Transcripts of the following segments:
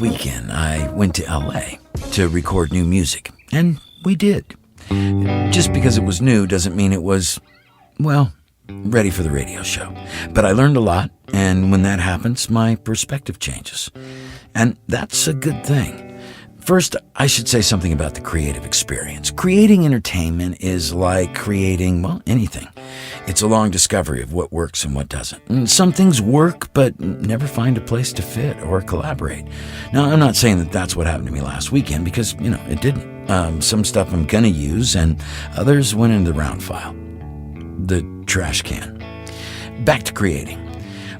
weekend, I went to LA to record new music, and we did. Just because it was new doesn't mean it was, well, ready for the radio show. But I learned a lot, and when that happens, my perspective changes. And that's a good thing. First, I should say something about the creative experience. Creating entertainment is like creating, well, anything. It's a long discovery of what works and what doesn't. And some things work, but never find a place to fit or collaborate. Now, I'm not saying that that's what happened to me last weekend, because, it didn't. Some stuff I'm gonna use, and others went in the round file. The trash can. Back to creating.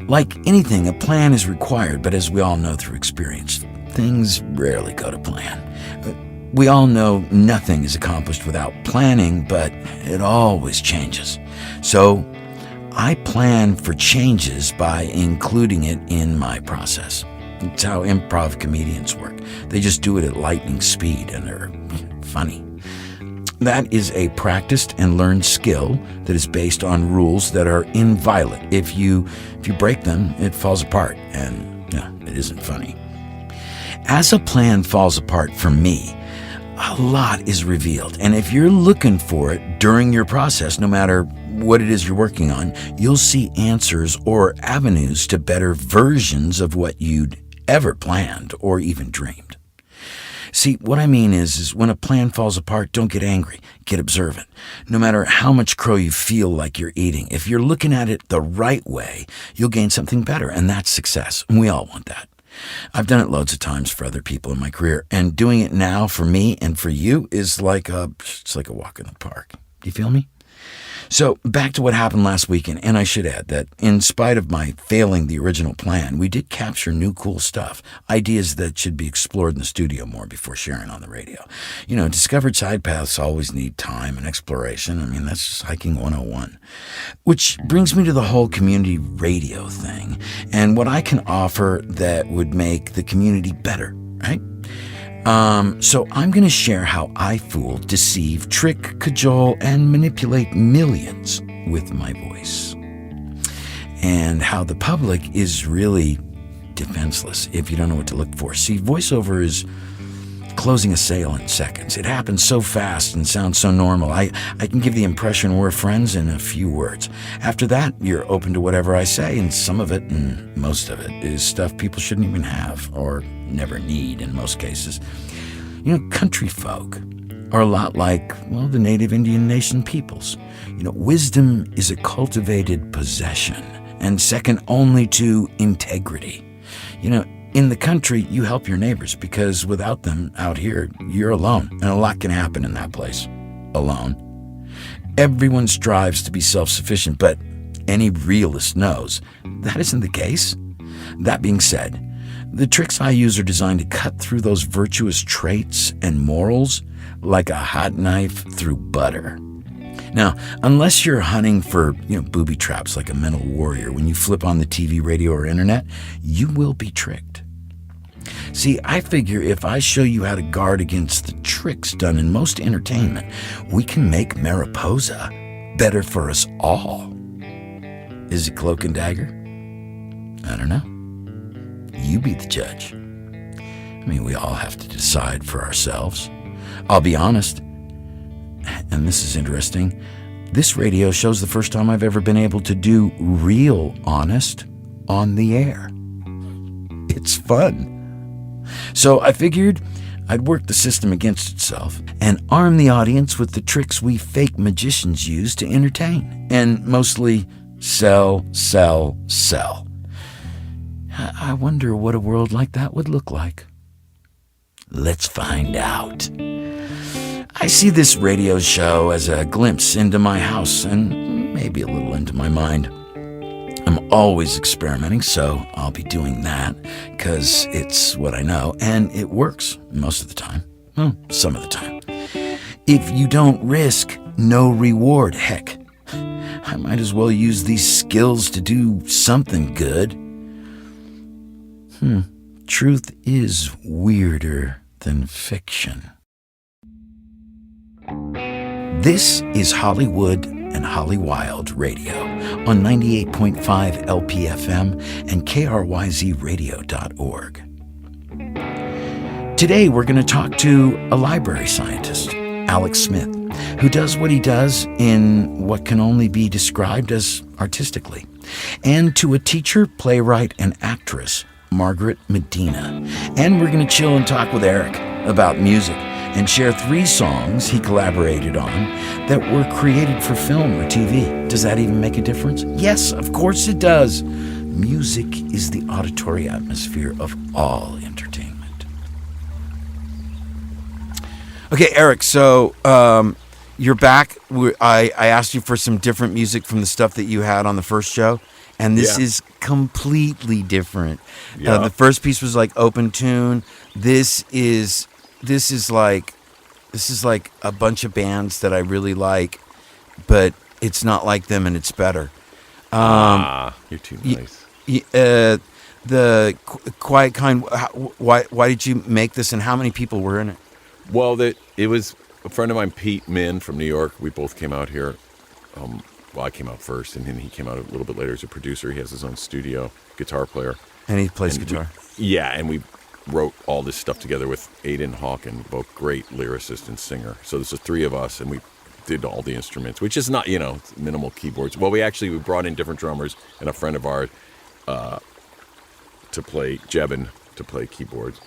Like anything, a plan is required, but as we all know through experience, things rarely go to plan. We all know nothing is accomplished without planning, but it always changes. So I plan for changes by including it in my process. It's how improv comedians work. They just do it at lightning speed, and they're funny. That is a practiced and learned skill that is based on rules that are inviolate. If you break them, it falls apart, and it isn't funny. As a plan falls apart for me, a lot is revealed. And if you're looking for it during your process, no matter what it is you're working on, you'll see answers or avenues to better versions of what you'd ever planned or even dreamed. See, what I mean is when a plan falls apart, don't get angry, get observant. No matter how much crow you feel like you're eating, if you're looking at it the right way, you'll gain something better, and that's success. And we all want that. I've done it loads of times for other people in my career, and doing it now for me and for you is like a walk in the park. Do you feel me? So back to what happened last weekend, and I should add that in spite of my failing the original plan, we did capture new cool stuff, ideas that should be explored in the studio more before sharing on the radio. Discovered side paths always need time and exploration. That's just hiking 101. Which brings me to the whole community radio thing and what I can offer that would make the community better, right? So I'm going to share how I fool, deceive, trick, cajole, and manipulate millions with my voice. And how the public is really defenseless if you don't know what to look for. See, voiceover is closing a sale in seconds. It happens so fast and sounds so normal. I can give the impression we're friends in a few words. After that, you're open to whatever I say, and some of it, and most of it, is stuff people shouldn't even have or never need in most cases. Country folk are a lot like, the native Indian nation peoples. Wisdom is a cultivated possession and second only to integrity. In the country, you help your neighbors because without them out here, you're alone, and a lot can happen in that place. Alone. Everyone strives to be self-sufficient, but any realist knows that isn't the case. That being said, the tricks I use are designed to cut through those virtuous traits and morals like a hot knife through butter. Now, unless you're hunting for, booby traps like a mental warrior when you flip on the TV, radio, or internet, you will be tricked. See, I figure if I show you how to guard against the tricks done in most entertainment, we can make Mariposa better for us all. Is it cloak and dagger? I don't know. You be the judge. We all have to decide for ourselves. I'll be honest, and this is interesting, this radio show's the first time I've ever been able to do real honest on the air. It's fun. So I figured I'd work the system against itself and arm the audience with the tricks we fake magicians use to entertain, and mostly sell, sell, sell. I wonder what a world like that would look like. Let's find out. I see this radio show as a glimpse into my house and maybe a little into my mind. I'm always experimenting, so I'll be doing that because it's what I know, and it works most of the time. Well, some of the time. If you don't risk, no reward. Heck, I might as well use these skills to do something good. Truth is weirder than fiction. This is Hollywood and Hollywild Radio on 98.5 LPFM and KRYZradio.org. Today, we're going to talk to a library scientist, Alex Smith, who does what he does in what can only be described as artistically, and to a teacher, playwright, and actress, Margaret Medina. And we're going to chill and talk with Eric about music and share 3 songs he collaborated on that were created for film or TV. Does that even make a difference? Yes, of course it does. Music is the auditory atmosphere of all entertainment. Okay, Eric, so you're back. I asked you for some different music from the stuff that you had on the first show, and this is completely different. The first piece was like open tune. This is like a bunch of bands that I really like, but it's not like them, and it's better. You're too nice. The Quiet Kind. Why did you make this, and how many people were in it? Well, it was a friend of mine, Pete Minn from New York. We both came out here. I came out first, and then he came out a little bit later as a producer. He has his own studio, guitar player. And he plays guitar. And we wrote all this stuff together with Aidan Hawkin, both great lyricist and singer. So there's the 3 of us, and we did all the instruments, which is not, minimal keyboards. Well, we brought in different drummers and a friend of ours to play, Jebin, to play keyboards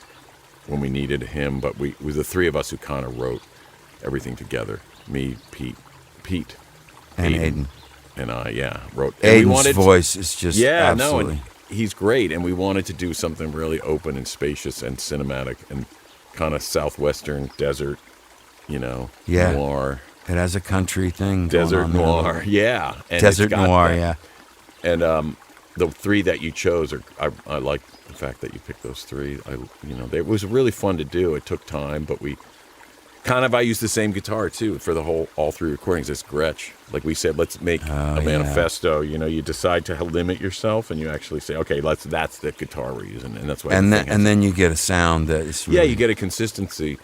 when we needed him. But it was the 3 of us who kind of wrote everything together. Me, Pete, and Aidan. And I, wrote. Aidan's voice is just absolutely. And he's great. And we wanted to do something really open and spacious and cinematic and kind of southwestern desert, noir. It has a country thing. Desert noir, And desert noir, yeah. And the 3 that you chose I like the fact that you picked those 3. It was really fun to do. It took time, but I used the same guitar too for all 3 recordings. It's Gretsch. Like we said, let's make a manifesto. You decide to limit yourself, and you actually say, okay, that's the guitar we're using, and that's why. And then you get a sound that is really... you get a consistency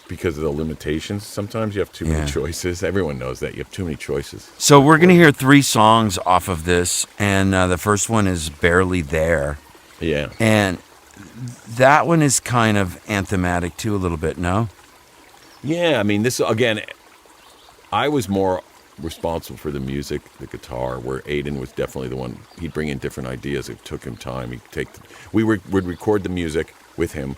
because of the limitations. Sometimes you have too many choices. Everyone knows that you have too many choices. So we're going to hear 3 songs off of this, and the first one is "Barely There." Yeah, and that one is kind of anthematic too, a little bit. No. Yeah, I mean, this again. I was more responsible for the music, the guitar, where Aidan was definitely the one. He'd bring in different ideas. It took him time. We would record the music with him,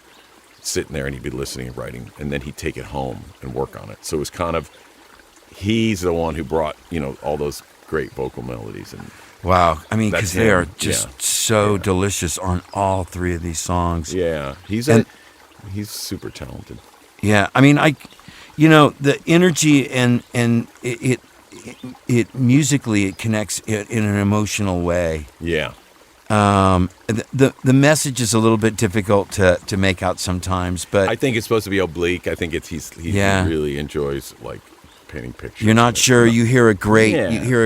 sitting there, and he'd be listening and writing, and then he'd take it home and work on it. So it was kind of, he's the one who brought all those great vocal melodies. And wow, I mean, because they are just so delicious on all 3 of these songs. Yeah, he's super talented. Yeah, I mean, the energy and it musically it connects in an emotional way. Yeah. The message is a little bit difficult to make out sometimes, but I think it's supposed to be oblique. I think he really enjoys painting pictures. You're not sure. You hear a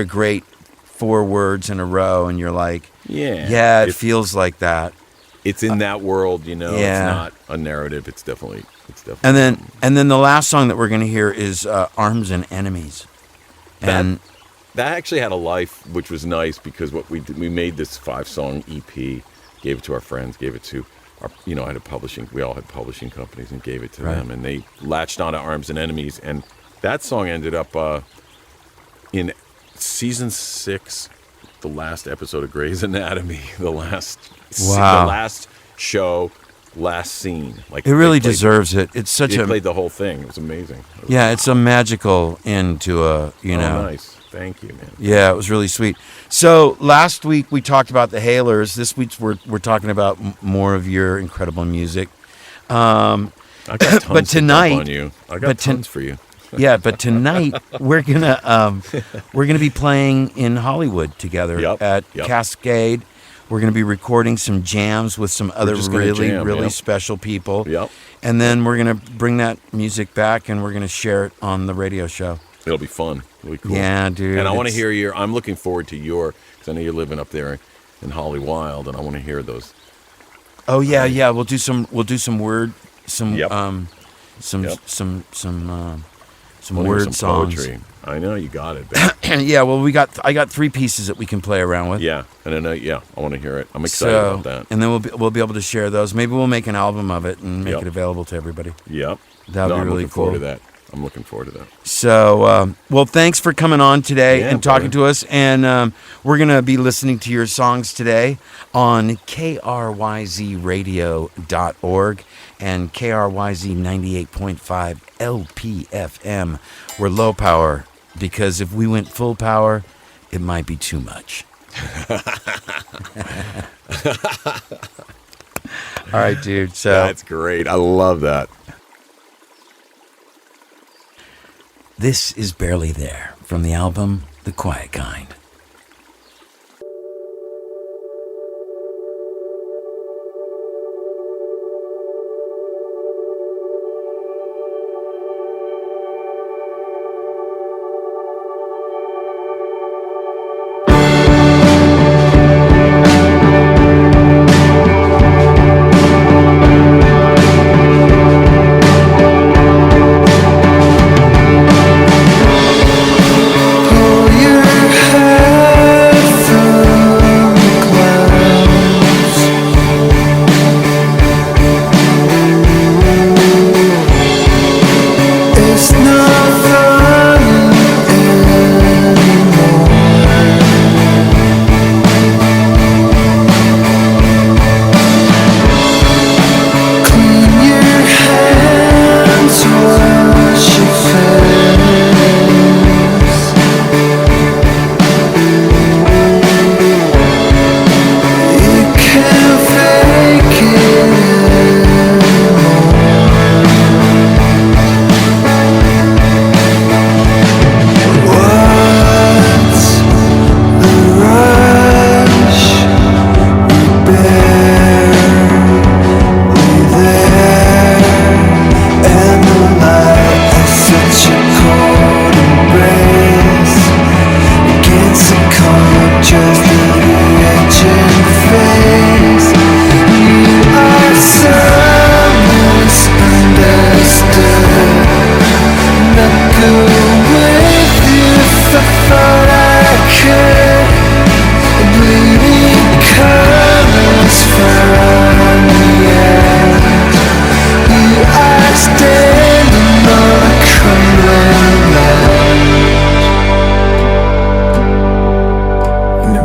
great 4 words in a row, and you're like, it feels like that. It's in that world, It's not a narrative. It's definitely. And then the last song that we're going to hear is "Arms and Enemies," and that actually had a life, which was nice because what we made this 5-song EP, gave it to our friends, gave it to our, we all had publishing companies, and gave it to them, and they latched onto "Arms and Enemies," and that song ended up in season 6, the last episode of Grey's Anatomy, the last show. Last scene, it really deserves it. It's such they played the whole thing. It was amazing. It's a magical end to a nice. Thank you, man. Yeah, it was really sweet. So last week we talked about the Hailers. This week we're talking about more of your incredible music. I got tons but tonight, on you. I got tons for you. Yeah, but tonight we're gonna be playing in Hollywood together at Cascade. We're going to be recording some jams with some other really special people. Yep. And then we're going to bring that music back, and we're going to share it on the radio show. It'll be fun. It'll be cool. Yeah, dude. And I want to hear I'm looking forward to because I know you're living up there in Holly Wild, and I want to hear those. Oh yeah. We'll do some word word songs. Poetry. I know you got it. Yeah, well, I got 3 pieces that we can play around with. Yeah, and then I want to hear it. I'm excited about that. And then we'll be able to share those. Maybe we'll make an album of it and make it available to everybody. Yep. That'd be really cool. I'm looking forward to that. So, well, thanks for coming on today and talking to us. And we're going to be listening to your songs today on KRYZradio.org and KRYZ 98.5 LPFM. We're low power because if we went full power, it might be too much. All right, dude. So that's great. I love that. This is Barely There from the album The Quiet Kind.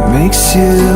Makes you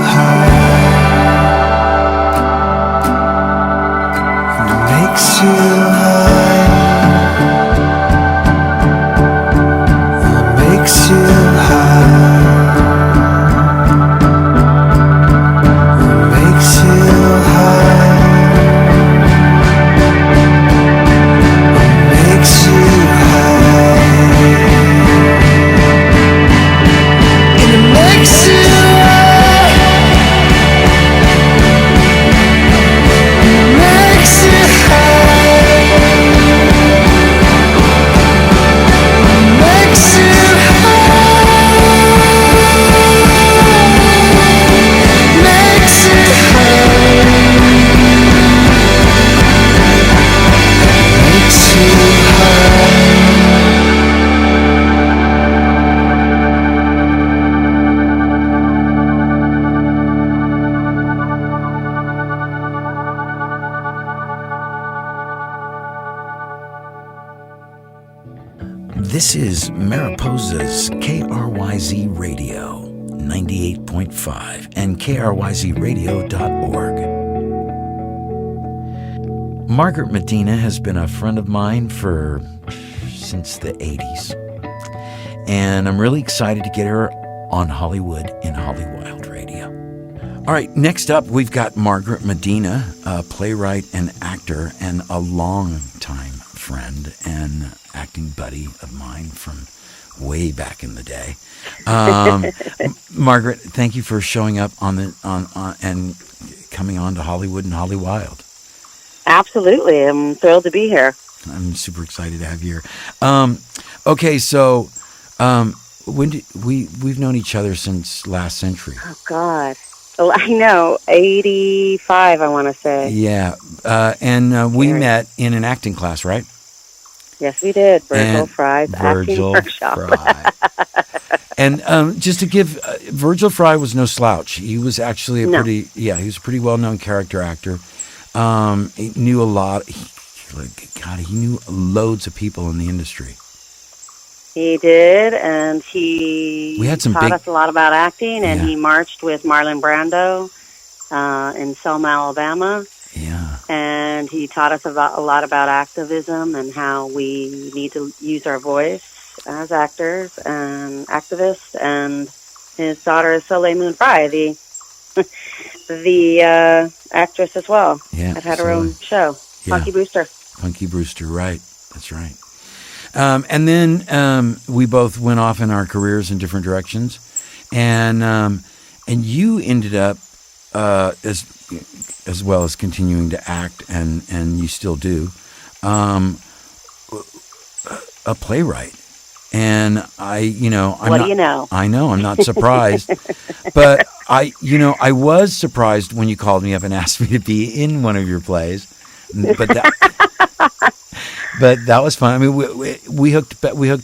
high. This is Mariposa's KRYZ Radio 98.5 and KRYZradio.org. Margaret Medina has been a friend of mine since the 80s. And I'm really excited to get her on Hollywood in Hollywild Radio. All right, next up, we've got Margaret Medina, a playwright and actor and a longtime friend and acting buddy of mine from way back in the day. Margaret, thank you for showing up on and coming on to Hollywood and Hollywild. Absolutely, I'm thrilled to be here. I'm super excited to have you here. Okay, so we've known each other since last century. Oh God. Well, I know, 85, I want to say. Yeah, and we met in an acting class, right? Yes, we did. Virgil Fry's acting workshop. Fry. And just to give, Virgil Fry was no slouch. He was actually he was a pretty well-known character actor. He knew a lot. He knew loads of people in the industry. He did, and he taught us a lot about acting, and he marched with Marlon Brando in Selma, Alabama. Yeah. And he taught us a lot about activism and how we need to use our voice as actors and activists. And his daughter is Soleil Moon Frye, the actress as well. Yeah, had her own show, Punky Brewster. Punky Brewster, right. That's right. And then we both went off in our careers in different directions. And you ended up, as well as continuing to act, and you still do, a playwright. And I know, I'm not surprised, but I was surprised when you called me up and asked me to be in one of your plays, but that was fun. I mean, we hooked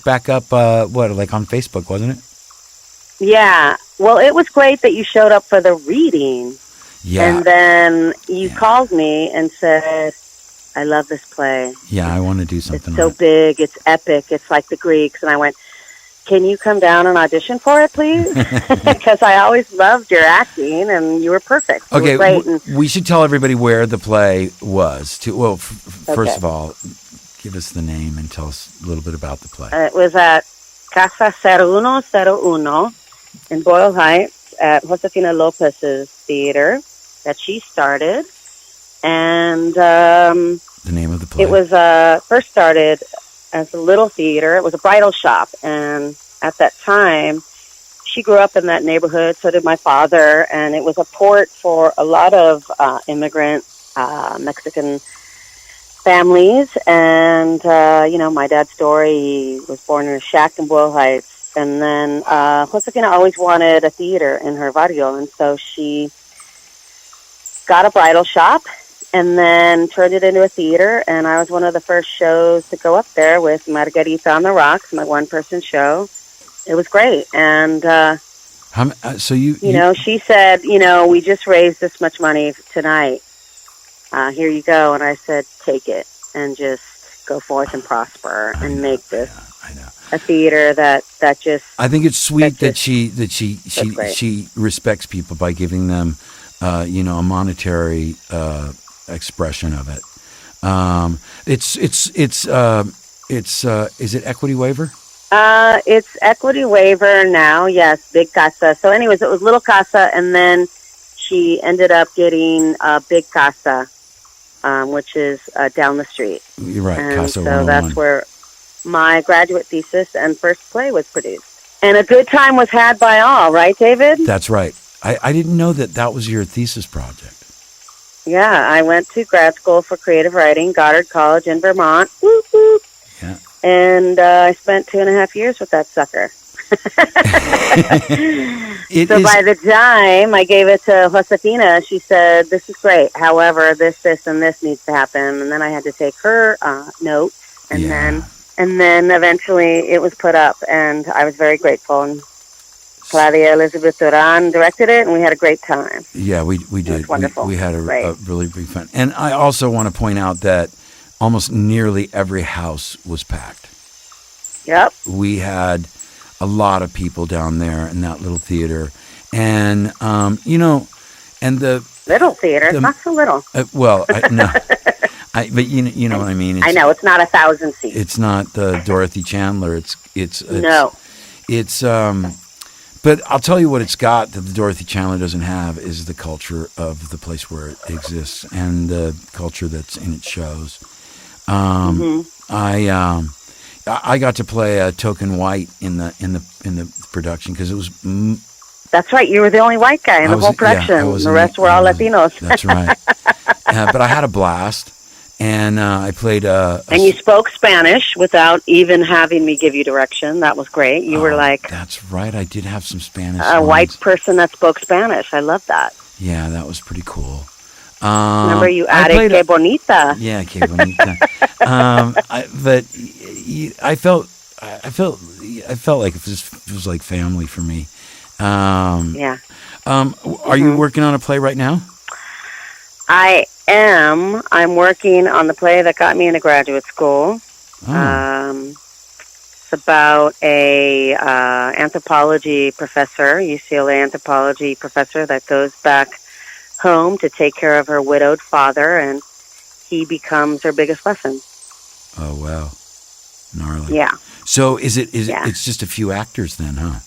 back up, like on Facebook, wasn't it? Yeah. Well, it was great that you showed up for the reading. Yeah. And then you called me and said, I love this play. Yeah, I want to do something. It's so big. It's epic. It's like the Greeks. And I went, can you come down and audition for it, please? Because I always loved your acting, and you were perfect. Okay, we should tell everybody where the play was. First of all, give us the name and tell us a little bit about the play. It was at Casa 0101 in Boyle Heights at Josefina Lopez's theater that she started. And the name of the play? It was first started as a little theater. It was a bridal shop. And at that time, she grew up in that neighborhood, so did my father. And it was a port for a lot of immigrant Mexican families. And, my dad's story, he was born in a shack in Boyle Heights. And then Josefina always wanted a theater in her barrio. And so she got a bridal shop and then turned it into a theater. And I was one of the first shows to go up there with Margarita on the Rocks, my one-person show. It was great. And, she said, we just raised this much money tonight. Here you go. And I said, take it and just go forth and prosper and make this a theater that just. I think it's sweet that she respects people by giving them, a monetary expression of it. Is it equity waiver? It's equity waiver now. Yes, big casa. So, anyways, it was little casa, and then she ended up getting big casa, which is down the street. You're right, and Casa 101. So that's where my graduate thesis and first play was produced. And a good time was had by all, right, David? That's right. I didn't know that was your thesis project. Yeah, I went to grad school for creative writing, Goddard College in Vermont. Whoop, whoop. Yeah. And I spent 2.5 years with that sucker. By the time I gave it to Josefina, she said, this is great. However, this, and this needs to happen. And then I had to take her notes. And then eventually it was put up. And I was very grateful. And Claudia Elizabeth Duran directed it, and we had a great time. Yeah, we did. It was wonderful. We had a really big fun. And I also want to point out that almost nearly every house was packed. Yep. We had a lot of people down there in that little theater. And, and the... Little theater, it's not so little. No. But you know what I mean. I know, it's not 1,000 seats. It's not the Dorothy Chandler. No. But I'll tell you what it's got that the Dorothy Chandler doesn't have is the culture of the place where it exists and the culture that's in its shows. I got to play a token white in the production because it was. That's right. You were the only white guy in the whole production. The rest were all Latinos. That's right. But I had a blast. And I played and you spoke Spanish without even having me give you direction. That was great. You were like... That's right. I did have some Spanish a white person that spoke Spanish. I love that. Yeah, that was pretty cool. Remember you added Que Bonita. Yeah, Que Bonita. I felt like it was like family for me. Yeah. Are you working on a play right now? I'm working on the play that got me into graduate school. It's about a anthropology professor, UCLA anthropology professor that goes back home to take care of her widowed father, and he becomes her biggest lesson. Oh, wow. Gnarly. Yeah. So it's just a few actors then, huh?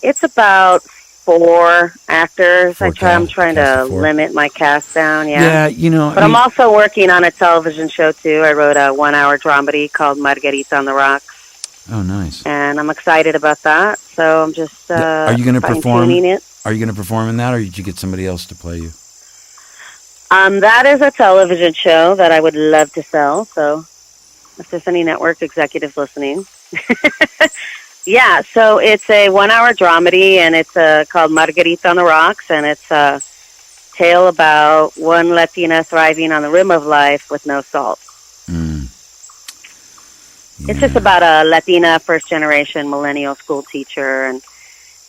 It's about 4 actors. I'm trying to limit my cast down. Yeah. But I'm also working on a television show too. I wrote a 1-hour dramedy called Margarita on the Rocks. Oh, nice. And I'm excited about that. So I'm just are you going to perform? It. Are you going to perform in that, or did you get somebody else to play you? That is a television show that I would love to sell. So if there's any network executives listening. Yeah, so it's a 1-hour dramedy, and it's called Margarita on the Rocks, and it's a tale about one Latina thriving on the rim of life with no salt. Yeah. It's just about a Latina first-generation millennial school teacher, and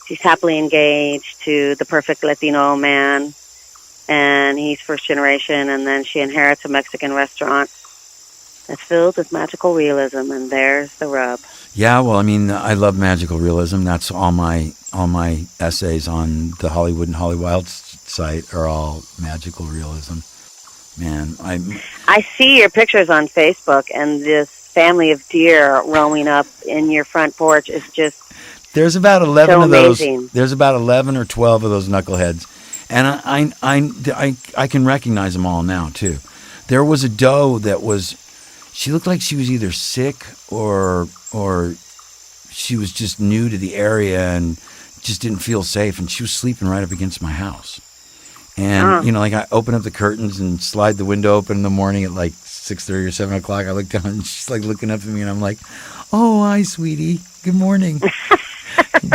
she's happily engaged to the perfect Latino man, and he's first-generation, and then she inherits a Mexican restaurant that's filled with magical realism, and there's the rub. Yeah, well, I mean, I love magical realism. That's all my essays on the Hollywood and Hollywild site are all magical realism. Man, I see your pictures on Facebook, and this family of deer roaming up in your front porch is just there's about 11 so of those. amazing. There's about 11 or 12 of those knuckleheads, and I can recognize them all now too. There was a doe that was. She looked like she was either sick or she was just new to the area and just didn't feel safe. And she was sleeping right up against my house. And, like I open up the curtains and slide the window open in the morning at like 6:30 or 7 o'clock. I look down and she's like looking up at me and I'm like, "Oh, hi, sweetie. Good morning.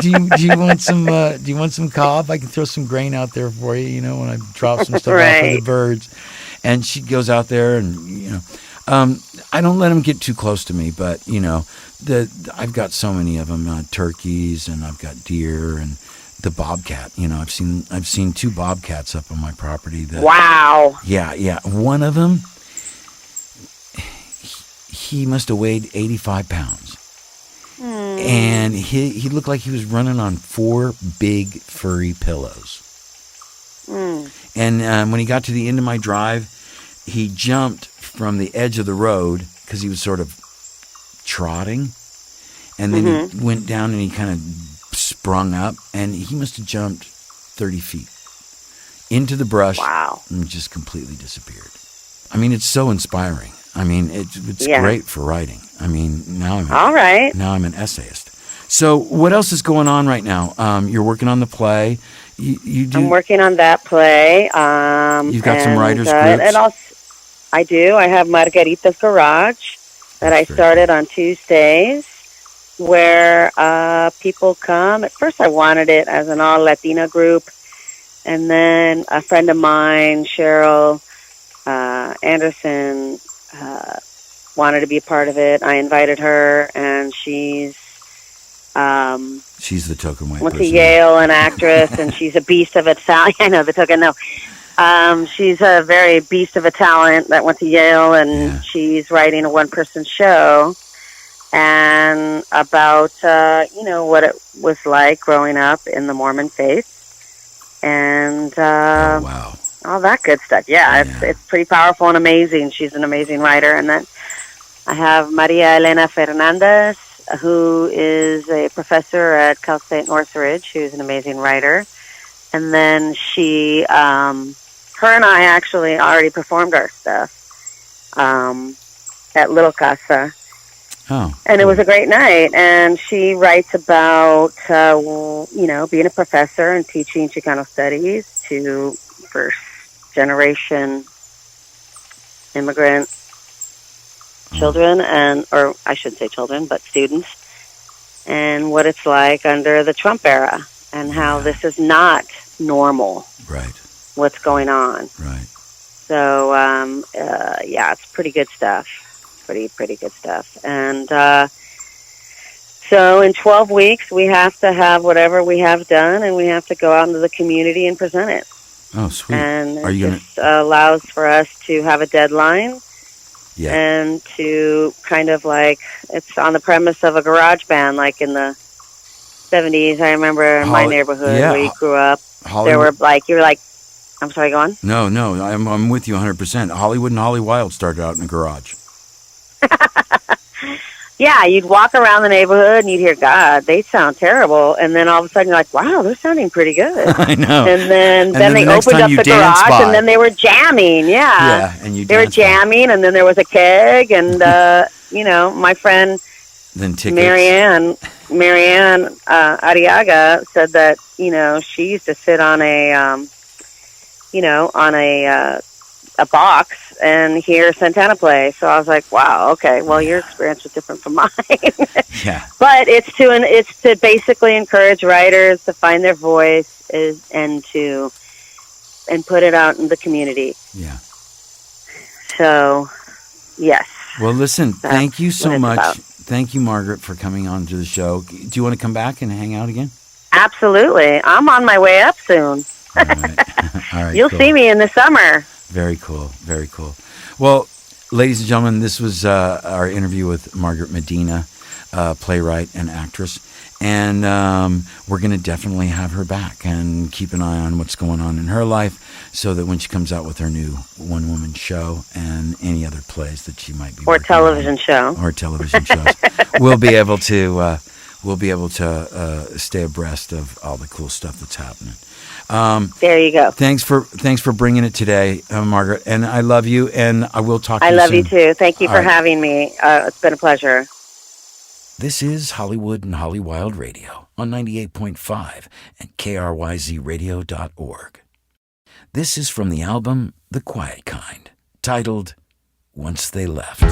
Do you want some cob? I can throw some grain out there for you, when I drop some stuff off for the birds." And she goes out there and, I don't let them get too close to me, but I've got so many of them, turkeys, and I've got deer and the bobcat. I've seen 2 bobcats up on my property. Wow. Yeah. One of them, he must have weighed 85 pounds, and he looked like he was running on 4 big furry pillows. And when he got to the end of my drive, he jumped from the edge of the road because he was sort of trotting, and then he went down and he kind of sprung up, and he must have jumped 30 feet into the brush. Wow. And just completely disappeared. I mean, it's so inspiring. I mean, it's great for writing. I mean, now I'm an essayist. So what else is going on right now? You're working on the play. You do. I'm working on that play. You've got some writers groups. And I do. I have Margarita's Garage that I started on Tuesdays, where people come. At first, I wanted it as an all-Latina group, and then a friend of mine, Cheryl Anderson, wanted to be a part of it. I invited her, and she's the token white went person. to Yale, an actress, and she's a beast of a talent. I know the token. No. She's a very beast of a talent that went to Yale, and she's writing a one-person show. and about, what it was like growing up in the Mormon faith, and Wow. all that good stuff. Yeah, it's pretty powerful and amazing. She's an amazing writer. And then I have Maria Elena Fernandez, who is a professor at Cal State Northridge, who's an amazing writer. And then her and I actually already performed our stuff at Little Casa. Oh. And it was a great night. And she writes about, being a professor and teaching Chicano studies to first-generation immigrant children, or I shouldn't say children, but students, and what it's like under the Trump era, and how this is not normal. Right. What's going on. Right. So, it's pretty good stuff. Pretty good stuff. And so in 12 weeks, we have to have whatever we have done, and we have to go out into the community and present it. Oh, sweet. And Are you it allows for us to have a deadline. Yeah. And to kind of it's on the premise of a garage band, like in the 70s. I remember in my neighborhood where you grew up, Hollywood. there were you were like, I'm sorry, go on. No, I'm with you 100%. Hollywood and Holly Wild started out in a garage. Yeah, you'd walk around the neighborhood and you'd hear, God, they sound terrible. And then all of a sudden you're like, wow, they're sounding pretty good. I know. And then they the next opened time up the garage and then they were jamming. Yeah. Yeah, and they were jamming, and then there was a keg, and, my friend then tickets. Marianne Arriaga said that, she used to sit on a box and hear Santana play. So I was like, wow, okay, well, your experience was different from mine. Yeah. But it's to basically encourage writers to find their voice and put it out in the community. Yeah. So, yes. Well, listen, thank you so much. About. Thank you, Margaret, for coming on to the show. Do you want to come back and hang out again? Absolutely. I'm on my way up soon. All right. All right. You'll see me in the summer. Very cool. Very cool. Well, ladies and gentlemen, this was our interview with Margaret Medina, playwright and actress. And we're going to definitely have her back and keep an eye on what's going on in her life so that when she comes out with her new one-woman show and any other plays that she might be Or television shows, we'll be able to stay abreast of all the cool stuff that's happening. There you go. Thanks for bringing it today, Margaret. And I love you, and I will talk to you soon. I love you too. Thank you for having me. It's been a pleasure. This is Hollywood and Holly Wild Radio on 98.5 and KRYZradio.org. This is from the album The Quiet Kind, titled Once They Left.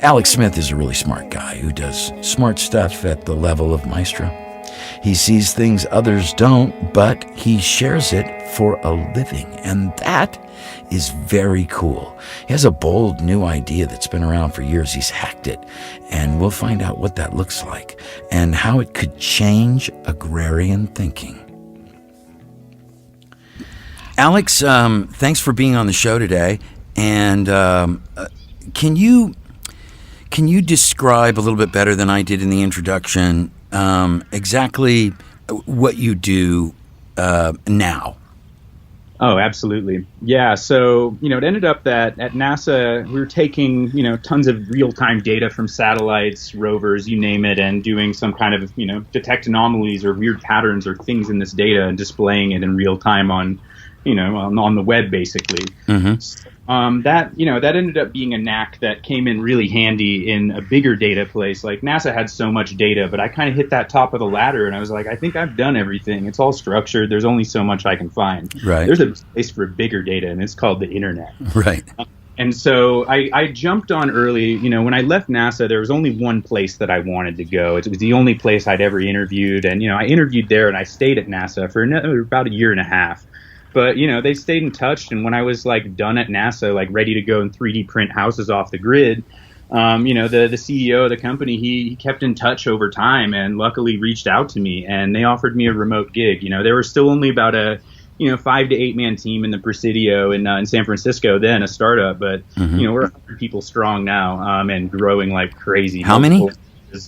Alex Smith is a really smart guy who does smart stuff at the level of maestro. He sees things others don't, but he shares it for a living, and that is very cool. He has a bold new idea that's been around for years. He's hacked it, and we'll find out what that looks like and how it could change agrarian thinking. Alex, thanks for being on the show today. And can you describe a little bit better than I did in the introduction exactly what you do now? Oh, absolutely. Yeah. So, it ended up that at NASA, we were taking, tons of real-time data from satellites, rovers, you name it, and doing some kind of, detect anomalies or weird patterns or things in this data and displaying it in real time on the web, basically. Mm-hmm. That ended up being a knack that came in really handy in a bigger data place. Like NASA had so much data, but I kind of hit that top of the ladder and I was like, I think I've done everything. It's all structured. There's only so much I can find. Right. There's a place for bigger data and it's called the internet. Right. And so I jumped on early. When I left NASA, there was only one place that I wanted to go. It was the only place I'd ever interviewed. And, I interviewed there and I stayed at NASA for about a year and a half. But, they stayed in touch. And when I was done at NASA, ready to go and 3D print houses off the grid, the CEO of the company, he kept in touch over time and luckily reached out to me and they offered me a remote gig. There were still only about a 5 to 8 man team in the Presidio in San Francisco, then a startup. But, we're 100 people strong now and growing like crazy. How many?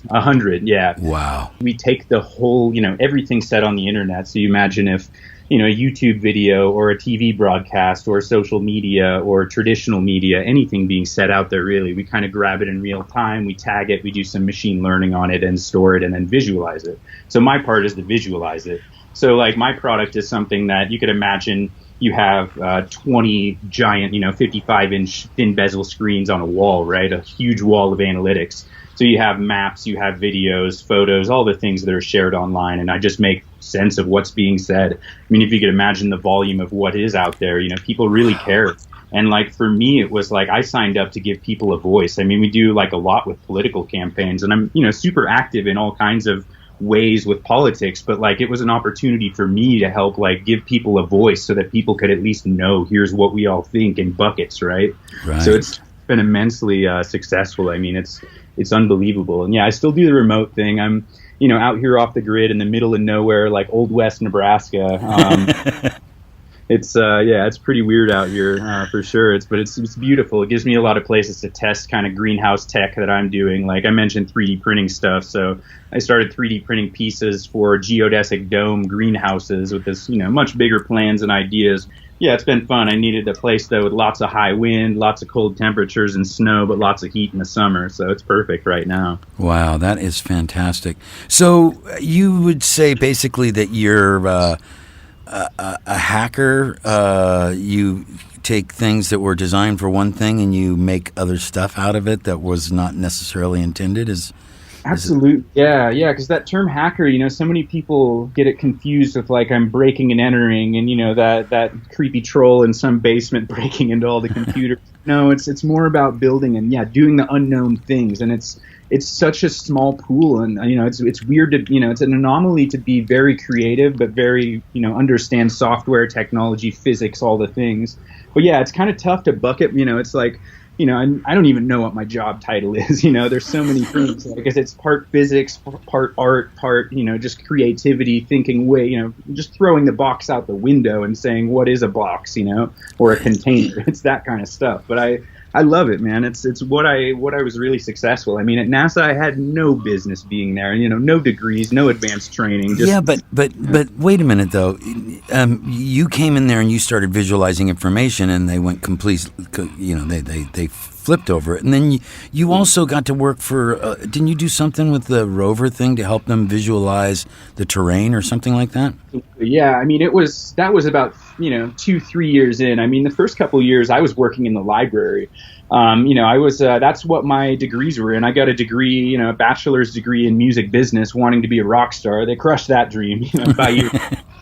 100. Yeah. Wow. We take the whole, everything said on the internet. So you imagine if, a YouTube video or a TV broadcast or social media or traditional media, anything being set out there, really, we kind of grab it in real time. We tag it. We do some machine learning on it and store it and then visualize it. So my part is to visualize it. So my product is something that you could imagine you have 20 giant, 55-inch thin bezel screens on a wall, right? A huge wall of analytics. So you have maps, you have videos, photos, all the things that are shared online, and I just make sense of what's being said. I mean, if you could imagine the volume of what is out there, people really care. And for me, it was I signed up to give people a voice. I mean, we do a lot with political campaigns, and I'm, super active in all kinds of ways with politics, but it was an opportunity for me to help give people a voice so that people could at least know here's what we all think in buckets, right? So it's been immensely successful. I mean, it's unbelievable. And yeah, I still do the remote thing. I'm out here off the grid in the middle of nowhere, Old West Nebraska. It's pretty weird out here for sure. But it's beautiful. It gives me a lot of places to test kind of greenhouse tech that I'm doing. I mentioned 3D printing stuff. So I started 3D printing pieces for geodesic dome greenhouses with this, much bigger plans and ideas. Yeah, it's been fun. I needed a place though with lots of high wind, lots of cold temperatures and snow, but lots of heat in the summer. So it's perfect right now. Wow, that is fantastic. So you would say basically that you're a hacker. You take things that were designed for one thing and you make other stuff out of it that was not necessarily intended. Absolutely. Yeah. Because that term hacker, so many people get it confused with I'm breaking and entering and, that creepy troll in some basement breaking into all the computers. No, it's more about building and, doing the unknown things. And it's such a small pool. And, it's weird to, it's an anomaly to be very creative, but very, understand software, technology, physics, all the things. But yeah, it's kind of tough to bucket. It's I don't even know what my job title is. There's so many things. Because it's part physics, part art, part, just creativity, thinking just throwing the box out the window and saying, what is a box, or a container? It's that kind of stuff. But I love it, man. It's what I was really successful. I mean, at NASA, I had no business being there. No degrees, no advanced training. But wait a minute though. You came in there and you started visualizing information, and they went complete. They flipped over it, and then you also got to work for. Didn't you do something with the rover thing to help them visualize the terrain or something like that? Yeah, I mean, that was about 2-3 years in. I mean, the first couple of years I was working in the library. I was that's what my degrees were in. I got a degree, a bachelor's degree in music business, wanting to be a rock star. They crushed that dream, by years.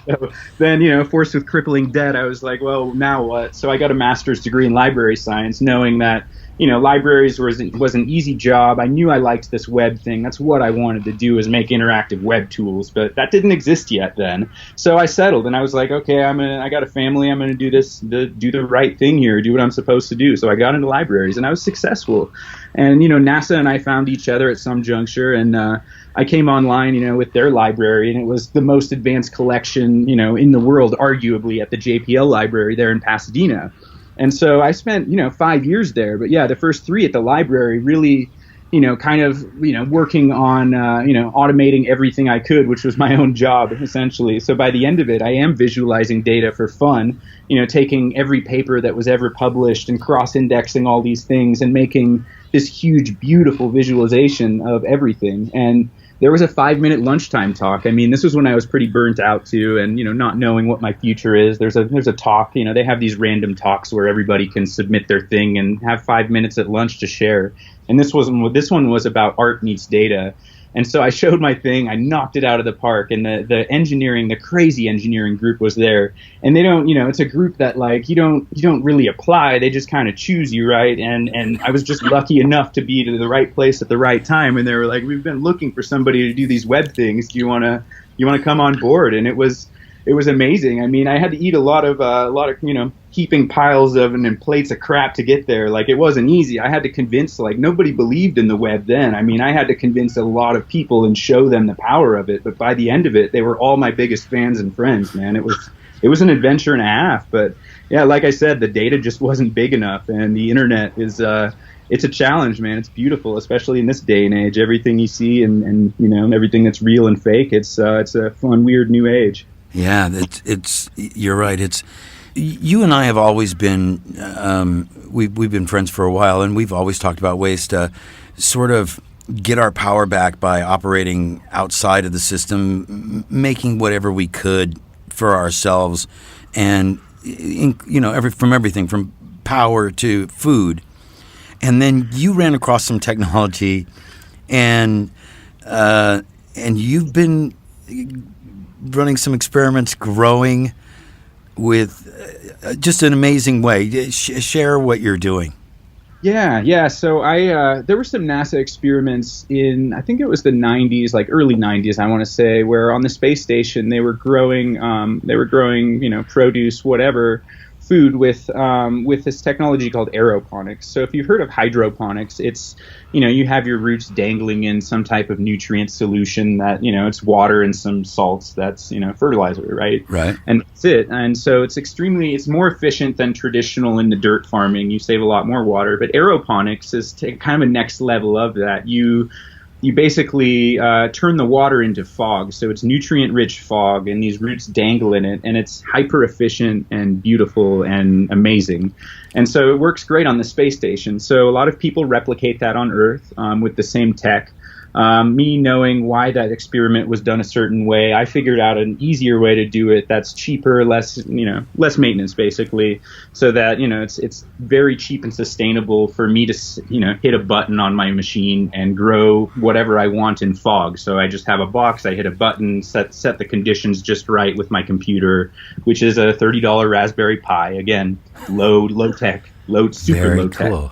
So then, forced with crippling debt, I was like, well, now what? So I got a master's degree in library science, knowing that libraries was an easy job. I knew I liked this web thing. That's what I wanted to do, is make interactive web tools, but that didn't exist yet then. So I settled, and I was like, okay, I got a family. I'm going to do this, do the right thing here, do what I'm supposed to do. So I got into libraries, and I was successful. And, NASA and I found each other at some juncture, and I came online, with their library, and it was the most advanced collection, in the world, arguably, at the JPL library there in Pasadena. And so I spent, 5 years there. But yeah, the first 3 at the library really, working on, automating everything I could, which was my own job, essentially. So by the end of it, I am visualizing data for fun, taking every paper that was ever published and cross-indexing all these things and making this huge, beautiful visualization of everything. And there was a 5-minute lunchtime talk. I mean, this was when I was pretty burnt out too, and not knowing what my future is. There's a talk. They have these random talks where everybody can submit their thing and have 5 minutes at lunch to share. And this one was about art meets data. And so I showed my thing. I knocked it out of the park. And the crazy engineering group was there. And they don't, it's a group that you don't really apply. They just kind of choose you, right? And I was just lucky enough to be to the right place at the right time. And they were like, we've been looking for somebody to do these web things. Do you want to come on board? And it was amazing. I mean, I had to eat a lot of heaping piles of and plates of crap to get there. It wasn't easy. I had to convince, nobody believed in the web then. I mean, I had to convince a lot of people and show them the power of it. But by the end of it, they were all my biggest fans and friends, man. It was an adventure and a half. But yeah, like I said, the data just wasn't big enough, and the internet is, it's a challenge, man. It's beautiful, especially in this day and age. Everything you see and everything that's real and fake, it's a fun, weird new age. Yeah, you're right. You and I have always been, we've been friends for a while, and we've always talked about ways to sort of get our power back by operating outside of the system, making whatever we could for ourselves, and from everything from power to food. And then you ran across some technology, and you've been running some experiments, growing with just an amazing way. Share what you're doing. Yeah. So there were some NASA experiments in, I think it was the 90s, early 90s, I want to say, where on the space station they were growing, produce, whatever, food with this technology called aeroponics. So if you've heard of hydroponics, it's, you have your roots dangling in some type of nutrient solution that, it's water and some salts that's, fertilizer, right? Right. And that's it. And so it's more efficient than traditional in the dirt farming. You save a lot more water. But aeroponics is kind of a next level of that. You basically turn the water into fog. So it's nutrient-rich fog, and these roots dangle in it, and it's hyper-efficient and beautiful and amazing. And so it works great on the space station. So a lot of people replicate that on Earth with the same tech. Me knowing why that experiment was done a certain way, I figured out an easier way to do it that's cheaper, less maintenance, basically, so that, it's very cheap and sustainable for me to, hit a button on my machine and grow whatever I want in fog. So I just have a box, I hit a button, set the conditions just right with my computer, which is a $30 Raspberry Pi. Again, low tech, super low tech. Cool.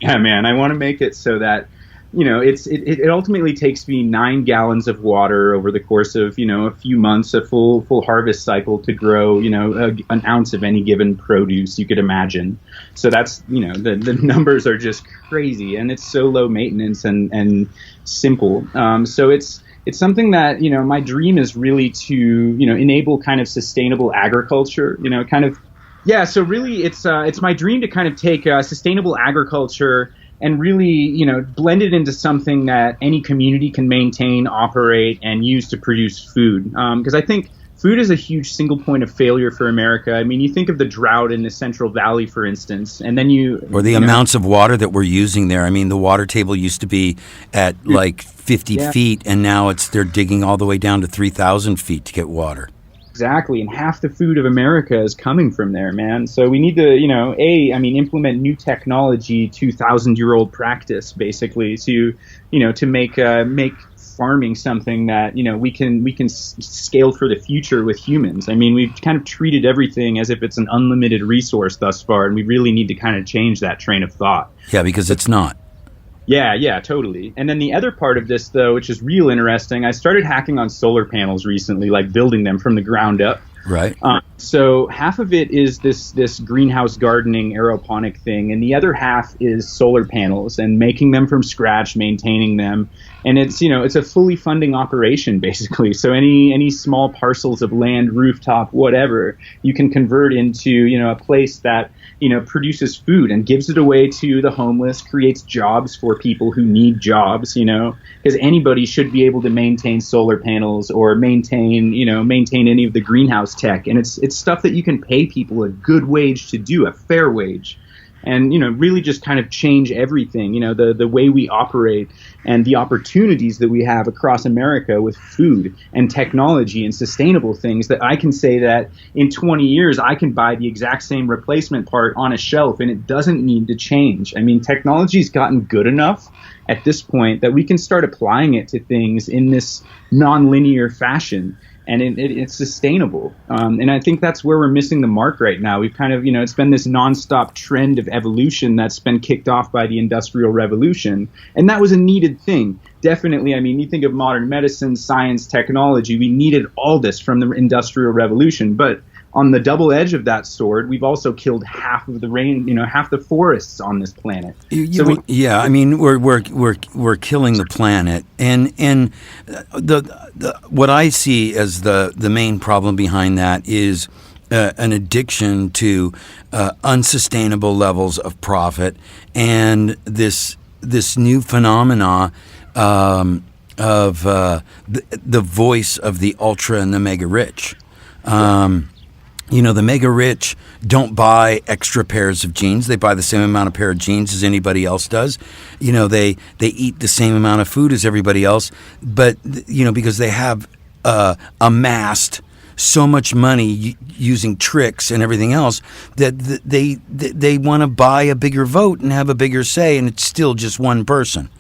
Yeah, man, I want to make it so that, it ultimately takes me 9 gallons of water over the course of, a few months, a full harvest cycle to grow, an ounce of any given produce you could imagine. So that's, the numbers are just crazy, and it's so low maintenance and simple. So it's something that, my dream is really to, enable kind of sustainable agriculture, Yeah, so really it's my dream to kind of take sustainable agriculture and really, blend it into something that any community can maintain, operate, and use to produce food. Because I think food is a huge single point of failure for America. I mean, you think of the drought in the Central Valley, for instance, and then or the amounts of water that we're using there. I mean, the water table used to be at 50 feet, and now they're digging all the way down to 3,000 feet to get water. Exactly, and half the food of America is coming from there, man. So we need to, implement new technology, 2,000-year-old practice, basically, to, to make farming something that, we can scale for the future with humans. I mean, we've kind of treated everything as if it's an unlimited resource thus far, and we really need to kind of change that train of thought. Yeah, because it's not. Yeah, totally. And then the other part of this, though, which is real interesting, I started hacking on solar panels recently, like building them from the ground up. Right. So half of it is this greenhouse gardening aeroponic thing, and the other half is solar panels and making them from scratch, maintaining them. And it's a fully funding operation, basically. So any small parcels of land, rooftop, whatever, you can convert into, a place that, produces food and gives it away to the homeless, creates jobs for people who need jobs, because anybody should be able to maintain solar panels or maintain any of the greenhouse tech. And it's stuff that you can pay people a good wage to do, a fair wage. And, really just kind of change everything, the way we operate and the opportunities that we have across America with food and technology and sustainable things that I can say that in 20 years, I can buy the exact same replacement part on a shelf and it doesn't need to change. I mean, technology's gotten good enough at this point that we can start applying it to things in this nonlinear fashion. And it's sustainable. And I think that's where we're missing the mark right now. We've kind of, it's been this nonstop trend of evolution that's been kicked off by the Industrial Revolution. And that was a needed thing. Definitely. I mean, you think of modern medicine, science, technology. We needed all this from the Industrial Revolution. But on the double edge of that sword, we've also killed half of the half the forests on this planet. I mean, we're killing the planet, and the what I see as the main problem behind that is an addiction to unsustainable levels of profit, and this new phenomena of the voice of the ultra and the mega rich. The mega rich don't buy extra pairs of jeans. They buy the same amount of pair of jeans as anybody else does. They eat the same amount of food as everybody else. But, because they have amassed so much money using tricks and everything else that they want to buy a bigger vote and have a bigger say, and it's still just one person.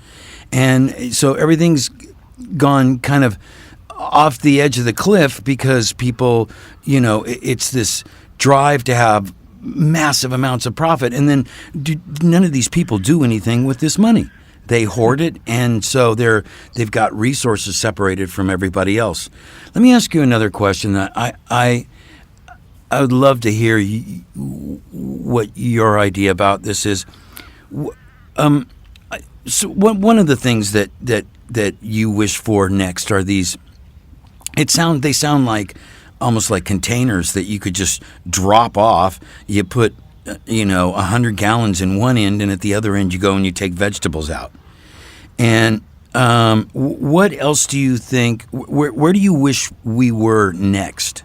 And so everything's gone kind of off the edge of the cliff because people, it's this drive to have massive amounts of profit, and then none of these people do anything with this money. They hoard it, and so they've got resources separated from everybody else. Let me ask you another question that I would love to hear what your idea about this is. So one of the things that you wish for next are these. They sound like almost like containers that you could just drop off. You put 100 gallons in one end, and at the other end you go and you take vegetables out. And what else do you think? Where do you wish we were next?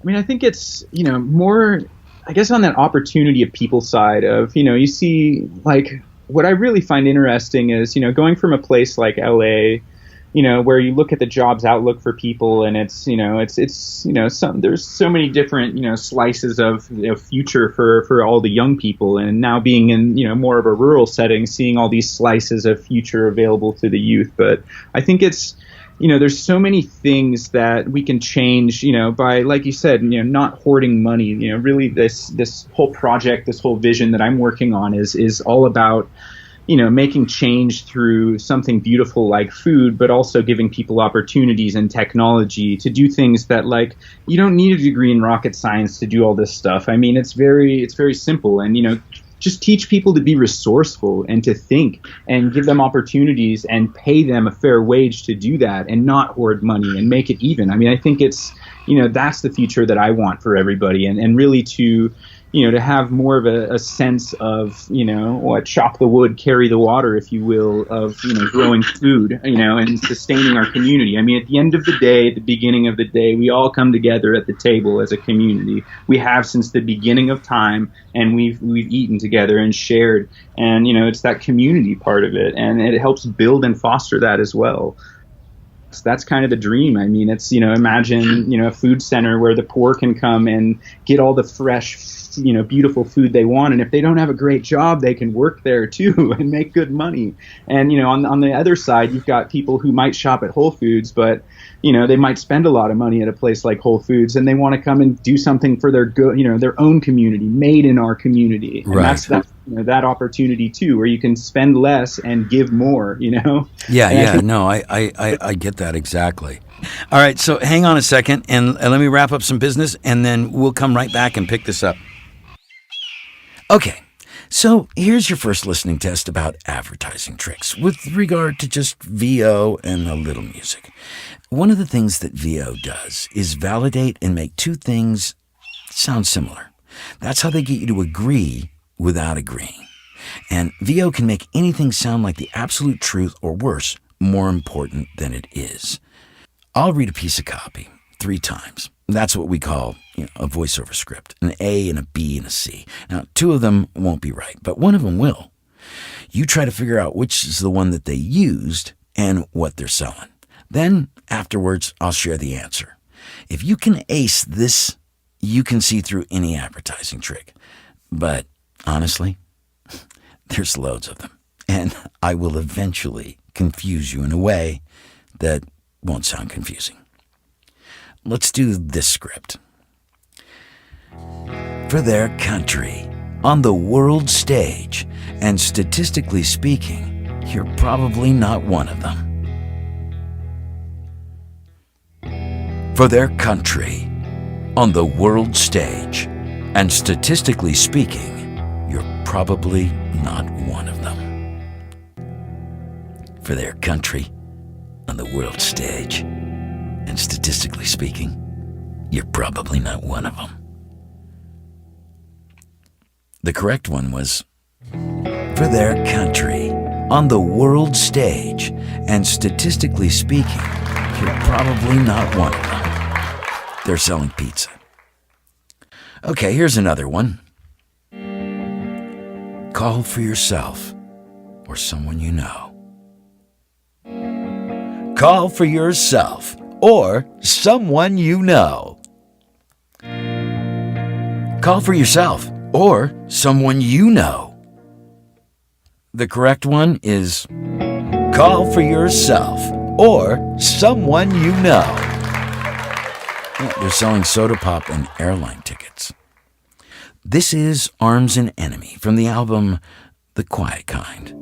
I mean, I think it's more, I guess, on that opportunity of people side of you see, like, what I really find interesting is going from a place like LA. Where you look at the jobs outlook for people, and it's there's so many different slices of future for all the young people, and now being in more of a rural setting, seeing all these slices of future available to the youth. But I think it's there's so many things that we can change by, like you said, not hoarding money. Really this whole project, this whole vision that I'm working on is all about making change through something beautiful like food, but also giving people opportunities and technology to do things that, like, you don't need a degree in rocket science to do all this stuff. I mean, it's very simple, and just teach people to be resourceful and to think and give them opportunities and pay them a fair wage to do that and not hoard money and make it even. I mean, I think it's, that's the future that I want for everybody, and really to have more of a sense of, chop the wood, carry the water, if you will, of, growing food, and sustaining our community. I mean, at the end of the day, at the beginning of the day, we all come together at the table as a community. We have since the beginning of time, and we've eaten together and shared. And, it's that community part of it, and it helps build and foster that as well. That's kind of the dream. I mean, it's, imagine, a food center where the poor can come and get all the fresh, beautiful food they want. And if they don't have a great job, they can work there too and make good money. And, on the other side, you've got people who might shop at Whole Foods, but, they might spend a lot of money at a place like Whole Foods, and they want to come and do something for their good, their own community, made in our community. And right. that's that opportunity too, where you can spend less and give more, Yeah. No, I get that exactly. All right. So hang on a second and let me wrap up some business, and then we'll come right back and pick this up. Okay. So here's your first listening test about advertising tricks with regard to just VO and a little music. One of the things that VO does is validate and make two things sound similar. That's how they get you to agree without agreeing. And VO can make anything sound like the absolute truth, or worse, more important than it is. I'll read a piece of copy 3 times. That's what we call a voiceover script, an A and a B and a C. Now, 2 of them won't be right, but one of them will. You try to figure out which is the one that they used and what they're selling. Then, afterwards, I'll share the answer. If you can ace this, you can see through any advertising trick. But honestly, there's loads of them, and I will eventually confuse you in a way that won't sound confusing. Let's do this script. For their country, on the world stage, and statistically speaking, you're probably not one of them. For their country, on the world stage, and statistically speaking, you're probably not one of them. For their country, on the world stage, and statistically speaking, you're probably not one of them. The correct one was, for their country, on the world stage, and statistically speaking, you're probably not one of them. They're selling pizza. Okay, here's another one. Call for yourself or someone you know. Call for yourself or someone you know. Call for yourself or someone you know. The correct one is call for yourself or someone you know. They're selling soda pop and airline tickets. This is Arms and Enemy from the album The Quiet Kind.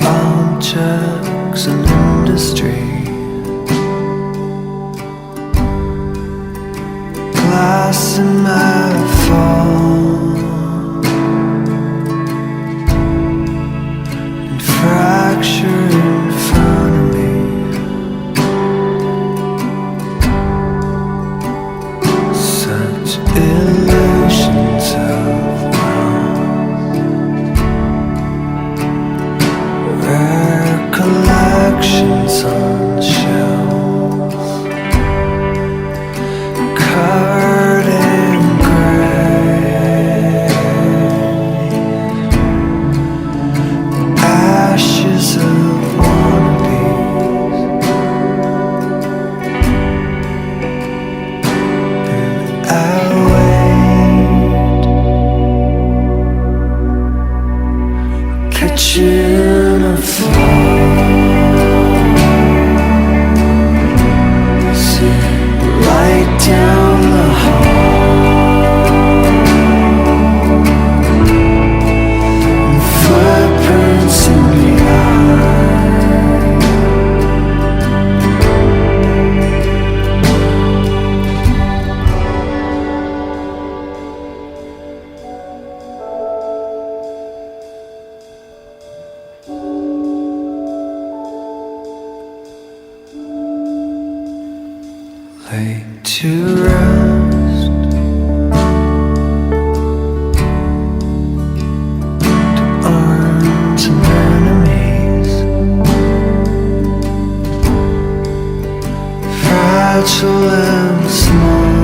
Objects and industry, glass in my fall, and fracture in front of me. Such illusions of collections on shelves, covered in gray. way to rest, to arms and enemies, fragile and small,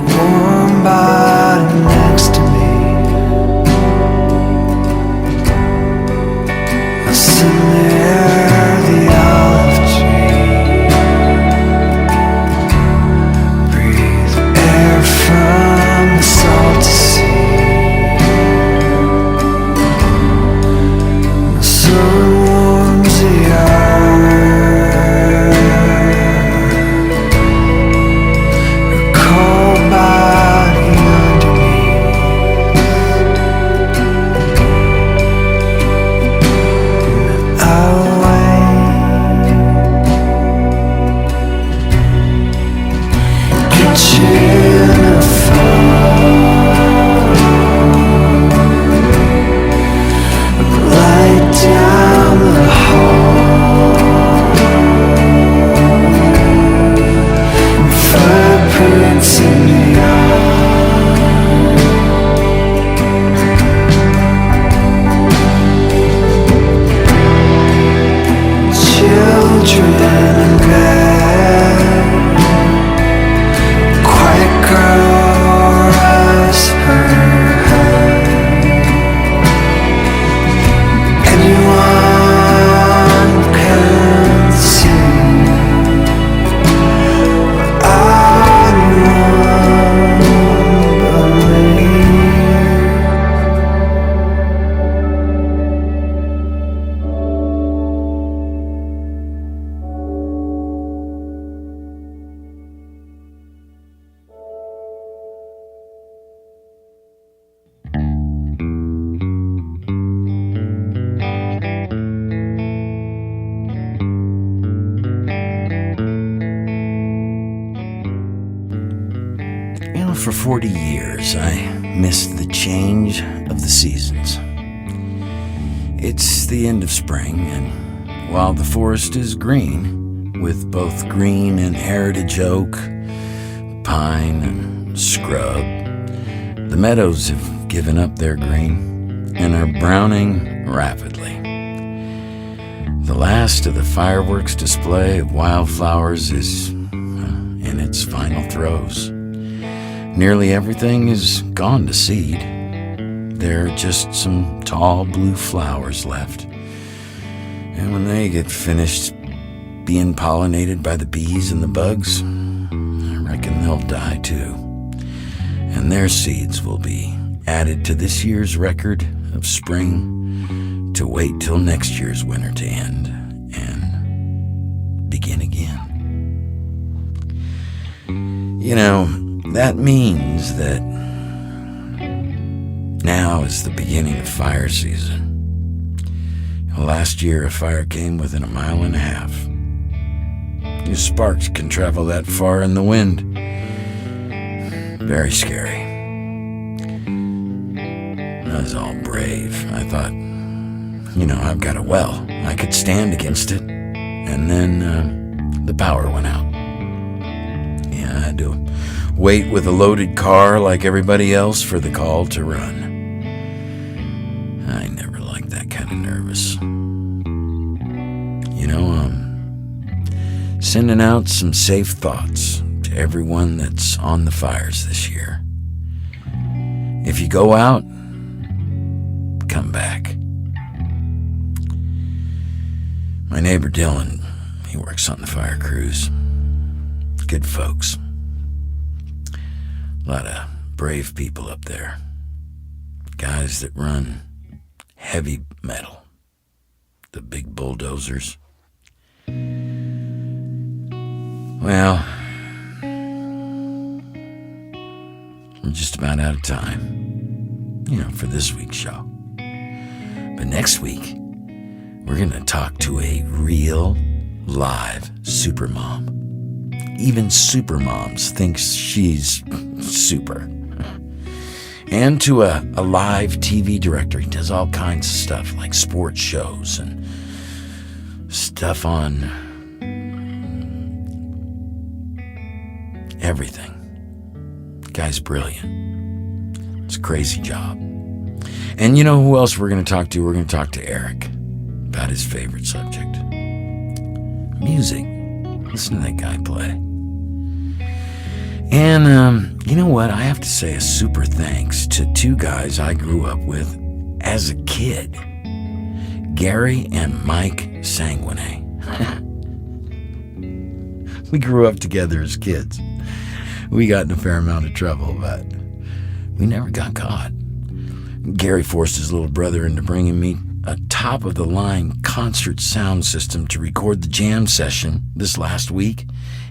warm body next to me. I sit near the olive tree, breathe air from the salty sea. The sun warms the earth, your cold body underneath. I wait, kitchen afire, light down the hall, footprints in the children in bed, quiet girl rests her head. Anyone can see what anyone believe. You know, for 40 years, I missed the change of the seasons. It's the end of spring, and while the forest is green, with both green and heritage oak, pine and scrub, the meadows have given up their green and are browning rapidly. The last of the fireworks display of wildflowers is in its final throes. Nearly everything is gone to seed. There are just some tall blue flowers left. And when they get finished being pollinated by the bees and the bugs, I reckon they'll die too. And their seeds will be added to this year's record of spring to wait till next year's winter to end and begin again. You know, that means that now is the beginning of fire season. Last year, a fire came within 1.5 miles. Your sparks can travel that far in the wind. Very scary. I was all brave. I thought, I've got a well. I could stand against it. And then the power went out. Yeah, I had to wait with a loaded car like everybody else for the call to run. I never liked that kind of nervous. Sending out some safe thoughts to everyone that's on the fires this year. If you go out, come back. My neighbor Dylan, he works on the fire crews. Good folks. A lot of brave people up there. Guys that run heavy metal. The big bulldozers. Well, we're just about out of time, for this week's show. But next week, we're going to talk to a real, live supermom. Even supermoms think she's super. And to a live TV director. He does all kinds of stuff like sports shows and stuff on everything. Guy's brilliant. It's a crazy job. And you know who else we're going to talk to? We're going to talk to Eric about his favorite subject. Music. Listen to that guy play. And you know what? I have to say a super thanks to two guys I grew up with as a kid. Gary and Mike Sanguine. We grew up together as kids. We got in a fair amount of trouble, but we never got caught. Gary forced his little brother into bringing me a top-of-the-line concert sound system to record the jam session this last week,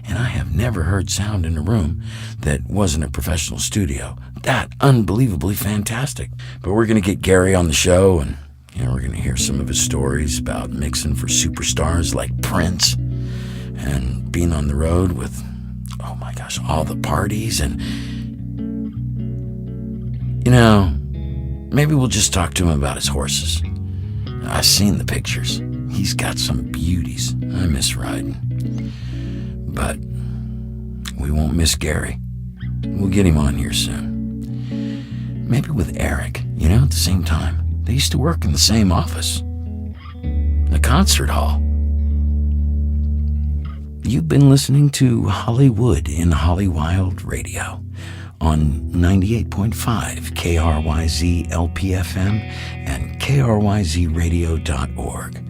and I have never heard sound in a room that wasn't a professional studio. That unbelievably fantastic. But we're going to get Gary on the show, and we're going to hear some of his stories about mixing for superstars like Prince and being on the road with, oh my gosh, all the parties. And, maybe we'll just talk to him about his horses. I've seen the pictures. He's got some beauties. I miss riding. But we won't miss Gary. We'll get him on here soon. Maybe with Eric, at the same time. They used to work in the same office. The concert hall. You've been listening to Hollywood in Hollywild Radio on 98.5 KRYZ LPFM and KRYZradio.org.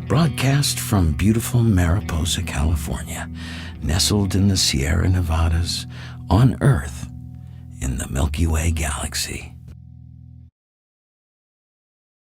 Broadcast from beautiful Mariposa, California, nestled in the Sierra Nevadas, on Earth, in the Milky Way galaxy.